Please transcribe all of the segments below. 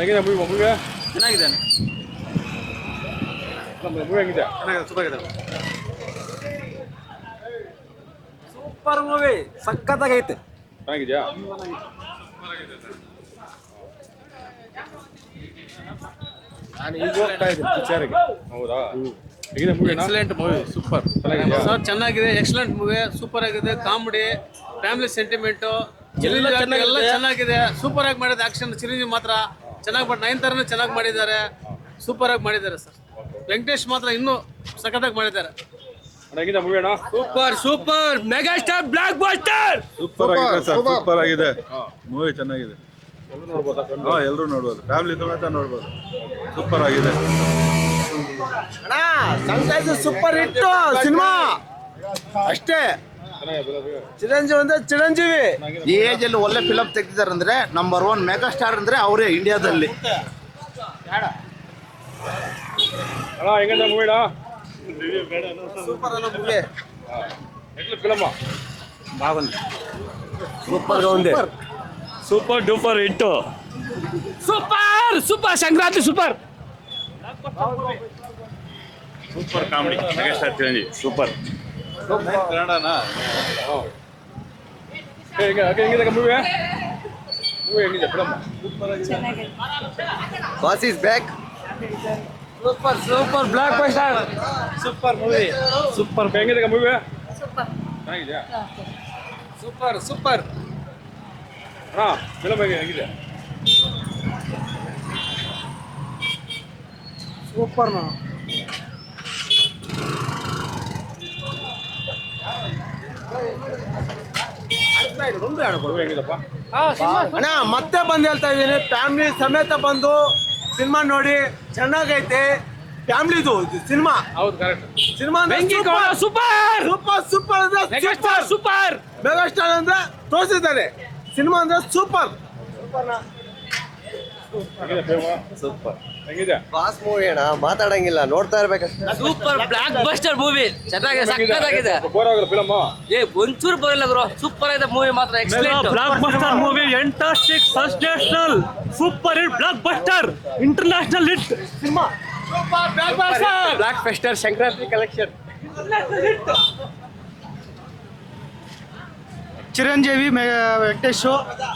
ಹೇಗಿದೆ ಮೂವಿ? ಚೆನ್ನಾಗಿದೆ. ಮೂವಿ ಹೆಂಗಿದೆ? ಸೂಪರ್ ಮೂವಿ, ಸಖತ್ತಾಗೈತೆ. ಚೆನ್ನಾಗಿದ್ಯಾ? ನಾನು ಈಗ ಹೋಗ್ತಾ ಇದ್ದೀನಿ ಪಿಕ್ಚರ್ಗೆ. ಹೌದಾ? ಹೇಗಿದೆ movie? Excellent movie, super sir, ಚೆನ್ನಾಗಿದೆ. ಎಕ್ಸಲೆಂಟ್ ಮೂವಿ, ಸೂಪರ್ ಆಗಿದೆ. ಕಾಮಿಡಿ, ಫ್ಯಾಮಿಲಿ ಸೆಂಟಿಮೆಂಟು ಎಲ್ಲ ಚೆನ್ನಾಗಿದೆ. ಸೂಪರ್ ಆಗಿ ಮಾಡಿದೆ. ಆಕ್ಷನ್ ಚಿರಂಜೀವಿ ಮಾತ್ರ ಚೆನ್ನಾಗಿ ಮಾಡಿ, ನಯನತಾರನೇ ಚೆನ್ನಾಗಿ ಮಾಡಿದ್ದಾರೆ. ಸೂಪರ್ ಆಗಿ ಮಾಡಿದ್ದಾರೆ ಸರ್. ವೆಂಕಟೇಶ್ ಮಾತ್ರ ಇನ್ನೂ ಸಖತ್ತಾಗಿ ಮಾಡಿದ್ದಾರೆ. ಹೇಗಿದೆ ಮೂವಿ ಅಣ್ಣ? Super megastar blockbuster. Super ಆಗಿದೆ ಸರ್, ಸೂಪರ್ ಆಗಿದೆ ಮೂವಿ, ಚೆನ್ನಾಗಿದೆ. ಎಲ್ಲರೂ ನೋಡ್ಬೋದು, ಫ್ಯಾಮಿಲಿ ಸಮೇತ ನೋಡ್ಬೋದು. ಸೂಪರ್ ಆಗಿದೆ ಅಣ್ಣ. ಸೂಪರ್ ಹಿಟ್ ಸಿನಿಮಾ ಅಷ್ಟೇ. ಚಿರಂಜೀವಿ ಅಂದ್ರೆ ಚಿರಂಜೀವಿ. ಈ ಏಜ್ ಅಲ್ಲಿ ಒಳ್ಳೆ ಫಿಲಮ್ ತೆಗ್ದಿದ್ದಾರೆ ಅಂದ್ರೆ ನಂಬರ್ 1 ಮೆಗಾ ಸ್ಟಾರ್ ಅಂದ್ರೆ ಅವರೇ ಇಂಡಿಯಾದಲ್ಲಿ. ಅಣ್ಣ ಹೆಂಗಿದೆ ಮೂವಿ ಅಣ್ಣ? ಸೂಪರ್ ಅಲ್ಲ ಮೂವಿ, ಫಿಲಮ್ ಬಾಗುಂది. ಸೂಪರ್ ఉంది. Super duper hit. Super Sankranti super. Super comedy, megastar Chiranjeevi super. ಕನ್ನಡನಾ? ಹೆಂಗಿದೆ ಮೂವಿ? ಮೂವಿ ಹೆಂಗಿದೆ film? Boss is back. Super blockbuster. Super movie, super. ಹೆಂಗಿದೆ ಮೂವಿ? ಚೆನ್ನಾಗಿದ್ಯಾ? ಸೂಪರ್ ಅಣ್ಣ ಫಿಲಮ್ ಹೆಂಗಿದೆ? ಸೂಪರ್. ಮೂವಿ ಹೆಂಗಿದಪ್ಪ? ಅಣ್ಣ ಮತ್ತೆ ಬಂದು ಹೇಳ್ತಾ ಇದ್ದೀನಿ, ಫ್ಯಾಮಿಲಿ ಸಮೇತ ಬಂದು ಸಿನಿಮಾ ನೋಡಿ. ಚೆನ್ನಾಗೈತೆ ಫ್ಯಾಮಿಲಿದು ಸಿನಿಮಾ. ಹೌದು, ಕರೆಕ್ಟ್. ಸಿನಿಮಾ సూపర్ ಸೂಪರ್ ಅಂದ್ರೆ మెగాస్టార్ సూపర్. ಮೆಗಾ ಸ್ಟಾರ್ ಅಂದ್ರೆ ತೋರಿಸಿದ್ದಾರೆ. ಸಿನಿಮಾ ಅಂದ್ರೆ ಸೂಪರ್. ಹೆಂಗಿದೆ ಫಿಲಮ್? ಸೂಪರ್. ಹೆಂಗಿದೆ? ಬಾಸ್ ಮೂವಿ ಅಣ್ಣ, ಮಾತಾಡಂಗಿಲ್ಲ, ನೋಡ್ತಾ ಇರ್ಬೇಕಷ್ಟೇ. ಸೂಪರ್ ಬ್ಲಾಕ್ ಬಸ್ಟರ್ ಮೂವಿ, ಚೆನ್ನಾಗಿದೆ, ಸಕ್ಕತ್ತಾಗಿದೆ. ಬೋರ್ ಆಗಲ್ಲ ಫಿಲಮ್? ಒಂಚೂರು ಬರಲ್ಲ ಗುರು, ಸೂಪರ್ ಆಗಿದೆ ಮೂವಿ ಮಾತ್ರ, excellent. Blockbuster movie, fantastic, sensational, super hit, blockbuster, international hit ಸಿನಿಮಾ. Blockbuster Sankranti collection. Chiranjeevi Venkatesh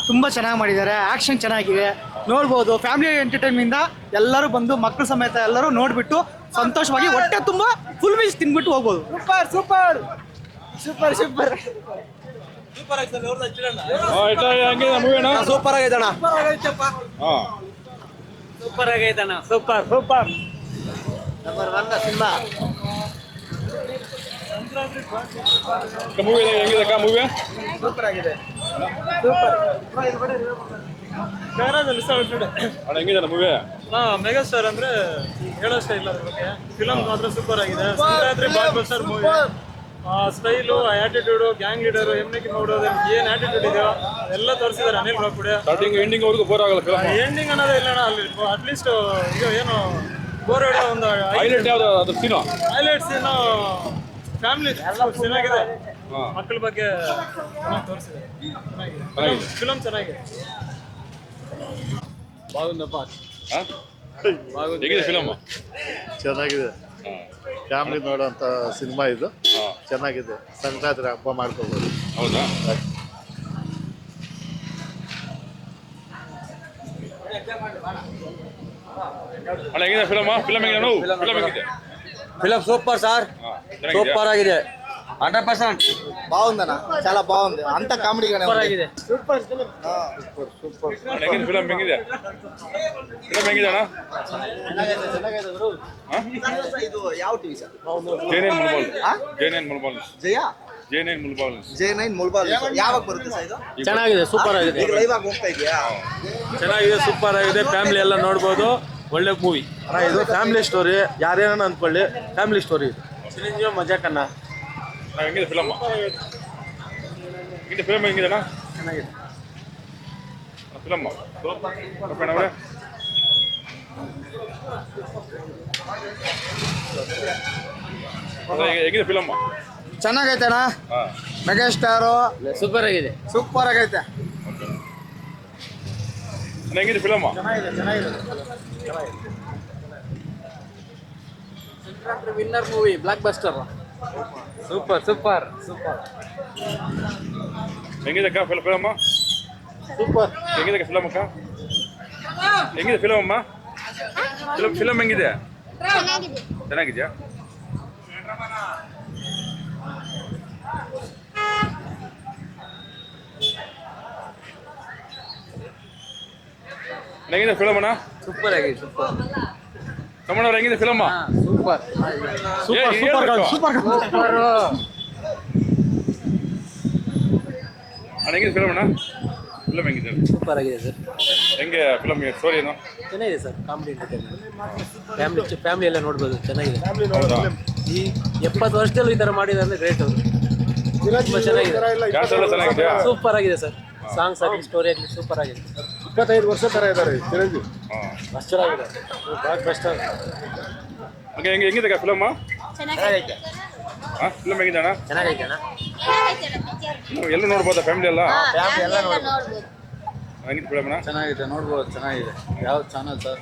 ತುಂಬ ಚೆನ್ನಾಗಿ ಮಾಡಿದ್ದಾರೆ. ಆ್ಯಕ್ಷನ್ ಚೆನ್ನಾಗಿದೆ, ನೋಡ್ಬೋದು. ಫ್ಯಾಮಿಲಿ ಎಂಟರ್ಟೈನ್ಮೆಂಟ್ ಎಲ್ಲರೂ ಬಂದು ಮಕ್ಕಳ ಸಮೇತ ಎಲ್ಲರೂ ನೋಡಿಬಿಟ್ಟು ಸಂತೋಷವಾಗಿ ಹೊಟ್ಟೆ ತುಂಬ ಫುಲ್ ಮೀಲ್ಸ್ ತಿನ್ಬಿಟ್ಟು ಹೋಗ್ಬೋದು. ಸೂಪರ್. ಹೆಂಗಿದೆ ಮೂವಿ ಅಣ್ಣ? ಸೂಪರ್ ಆಗೈತೆ ಅಣ್ಣ. ಹಾಂ, ಸೂಪರ್ ಆಗೈತಣ್ಣ, ಸೂಪರ್. Number 1 cinema. ಮೂವಿ ಹೆಂಗಿದೆ ಅಕ್ಕ ಮೂವಿ? ಸೂಪರ್ ಆಗಿದೆ. ಅಣ್ಣ ಹೆಂಗಿದೆ ಮೂವಿ? ಮೆಗಾಸ್ಟಾರ್ ಅಂದ್ರೆ ಹೇಳೋಷ್ಟೇ ಇಲ್ಲ ಅದ್ರ ಬಗ್ಗೆ. ಫಿಲಮ್ ಮಾತ್ರ ಸೂಪರ್ ಆಗಿದೆ. Sankranti blockbuster movie. Style, attitude, gang leader, ಎಮ್ನಿಗೆ ನೋಡೋದು, ಏನ್ ಆಟಿಟ್ಯೂಡ್ ಇದೆಯೋ ಎಲ್ಲ ತೋರಿಸಿದ್ದಾರೆ ಅನಿಲ್ ರಾವ್ಪುಡೆ. ಸ್ಟಾರ್ಟಿಂಗ್ ಎಂಡಿಂಗ್ ಅವ್ರಿಗೂ ಬೋರ್ ಆಗಲ್ಲ ಫಿಲಮ್? ಎಂಡಿಂಗ್ ಅನ್ನೋದೇ ಇಲ್ಲ ಅಲ್ಲಿ. ಅಟ್ಲೀಸ್ಟ್ ಇದು ಏನು ಬೋರ್ ಹೊಡೆಯೋ ಒಂದು ಹೈಲೈಟ್ ಯಾವ್ದು ಅದು ಸೀನು? ಹೈಲೈಟ್ಸ್ ಏನು ಫ್ಯಾಮಿಲಿ ಚೆನ್ನಾಗಿದೆ. ಹಾಂ, ಮಕ್ಕಳ ಬಗ್ಗೆ ತೋರಿಸಿದ್ದಾರೆ. ಚೆನ್ನಾಗಿದೆ ಫಿಲಮ್, ಚೆನ್ನಾಗಿದೆ. ಬಾಗುಂದಪ್ಪ. ಹಾಂ, ಹೇಗಿದೆ ಫಿಲಮ್? ಚೆನ್ನಾಗಿದೆ, ಹಾಂ, ಫ್ಯಾಮಿಲಿ ನೋಡೋಂಥ ಸಿನಿಮಾ ಇದು. ಹಾಂ, ಚೆನ್ನಾಗಿದೆ, ಸಂಕ್ರಾಂತಿ ಹಬ್ಬ ಮಾಡ್ಕೋಬೋದು. ಹೌದಾ? ಅಣ್ಣ ಹೆಂಗಿದೆ ಫಿಲಮ್? ಫಿಲಮ್ ಹೆಂಗಿದೆ ನಾವು? ಫಿಲಮ್ ಹೆಂಗಿದೆ? ಫಿಲಮ್ ಸೂಪರ್ ಸರ್, ಹಾಂ, ಸೂಪರ್ ಆಗಿದೆ. 100% బాగుందన్న, చాలా బాగుంది. అంత కామెడీగానే ಸೂಪರ್ ఉంది. ಆಗಿದೆ. ಅಣ್ಣ ಹೆಂಗಿದೆ ಫಿಲಮ್? ಹೆಂಗಿದೆ ಫಿಲಮ್? ಹೆಂಗಿದೆ ಅಣ್ಣ? ಇದು ಯಾವ ಟಿವಿ ಸರ್? ಜೈನೈನ್ ಮುಲ್ಬಾಲ್. J9 ಮುಲ್ಬಾಲ್. ಯಾವಾಗ ಬರುತ್ತೆ ಸರ್ ಇದು? ಚೆನ್ನಾಗಿದೆ, ಸೂಪರ್ ಆಗಿದೆ. ಈಗ ಲೈವ್ ಆಗಿ ಹೋಗ್ತಾ ಇದೆಯಾ? ಚೆನ್ನಾಗಿದೆ, ಸೂಪರ್ ಆಗಿದೆ. ಫ್ಯಾಮಿಲಿ ಎಲ್ಲ ನೋಡ್ಬೋದು. ಒಳ್ಳೆ ಮೂವಿ ಅಣ್ಣ, ಇದು ಫ್ಯಾಮಿಲಿ ಸ್ಟೋರಿ. ಯಾರೇನ ಅಂದ್ಕೊಳ್ಳಿ, ಫ್ಯಾಮಿಲಿ ಸ್ಟೋರಿ. ಚಿರಂಜೀವಿ ಮಜಾಕನ್ನ. ಹೆಂಗಿದೆ ಫಿಲಮ್? ಹೆಂಗಿದೆ ಫಿಲಮ್? ಹೆಂಗಿದೆ ಅಣ್ಣ? ಚೆನ್ನಾಗಿದೆ ಫಿಲಮ್ ಅವರೇ? ಹೇಗಿದೆ ಫಿಲಮ್? ಚೆನ್ನಾಗೈತೆ ಅಣ್ಣ. ಮೆಗಾ ಸ್ಟಾರು ಸೂಪರ್ ಆಗಿದೆ. ಸೂಪರ್ ಆಗೈತೆ. ಹೆಂಗಿದೆ film? Winner movie blockbuster. Super super ಹೆಂಗಿದೆ ಅಕ್ಕ ಫಿಲಮ್? ಸೂಪರ್. ಹೆಂಗಿದೆ ಫಿಲಮ್ ಅಕ್ಕ? ಹೆಂಗಿದೆ ಫಿಲಮ್ ಅಮ್ಮ? ಫಿಲಮ್ ಹೆಂಗಿದೆ? ಚೆನ್ನಾಗಿದ್ಯಾ? ಹೆಂಗಿದೆ ಫಿಲಮ್ ಅಣ್ಣ? ಸೂಪರ್ ಆಗಿದೆ ಸೂಪರ್. ತಮ್ಮಣ್ಣವ್ರು ಹೆಂಗಿದೆ ಫಿಲಮ್? ಸೂಪರ್. ಅಣ್ಣ ಹೆಂಗಿದೆ ಫಿಲಮ್ ಅಣ್ಣ? ಫಿಲಮ್ ಹೆಂಗಿದೆ? ಸೂಪರ್ ಆಗಿದೆ ಸರ್. ಹೆಂಗೆ ಫಿಲಮ್ ಸ್ಟೋರಿ ಏನು? ಚೆನ್ನಾಗಿದೆ ಸರ್. ಕಾಮಿಡಿ ಎಂಟರ್ಟೈನ್ಮೆಂಟ್ ಫ್ಯಾಮಿಲಿ ಎಲ್ಲ ನೋಡ್ಬೋದು. ಚೆನ್ನಾಗಿದೆ. ಹೌದಾ? ಈ 70 ವರ್ಷದಲ್ಲೂ ಈ ಥರ ಮಾಡಿದ್ರೆ ಅಂದರೆ ಗ್ರೇಟ್ ಅವರು. ತುಂಬ ಚೆನ್ನಾಗಿದೆ. ಡ್ಯಾನ್ಸ್ ಎಲ್ಲ ಚೆನ್ನಾಗಿದೆಯಾ? ಸೂಪರ್ ಆಗಿದೆ ಸರ್. ಸಾಂಗ್ಸ್ ಆಗಲಿ ಸ್ಟೋರಿ ಆಗಲಿ ಸೂಪರ್ ಆಗಿದೆ. 25 ವರ್ಷ ಥರ ಇದ್ದಾರೆ ಚಿರಂಜೀವಿ. ಹಾಂ. ಅಷ್ಟು ಚೆನ್ನಾಗಿದೆ. Blockbuster. ಓಕೆ, ಹೆಂಗಿದೆ ಫಿಲಮ್? ಚೆನ್ನಾಗೈತೆ. ಹಾಂ, ಫಿಲಮ್ ಹೆಂಗಿದೆ ಅಣ್ಣ? ಚೆನ್ನಾಗೈತೆ ಅಣ್ಣ. ನೀವು ಎಲ್ಲೂ ನೋಡ್ಬೋದಾ ಫ್ಯಾಮಿಲಿ ಎಲ್ಲ? ಎಲ್ಲ ನೋಡ್ಬೋದು. ಹೆಂಗಿದೆ ಫಿಲಮ್ ಅಣ್ಣ? ಚೆನ್ನಾಗಿದೆ, ನೋಡ್ಬೋದು. ಚೆನ್ನಾಗಿದೆ. ಯಾವ ಚಾನಲ್ ಸರ್?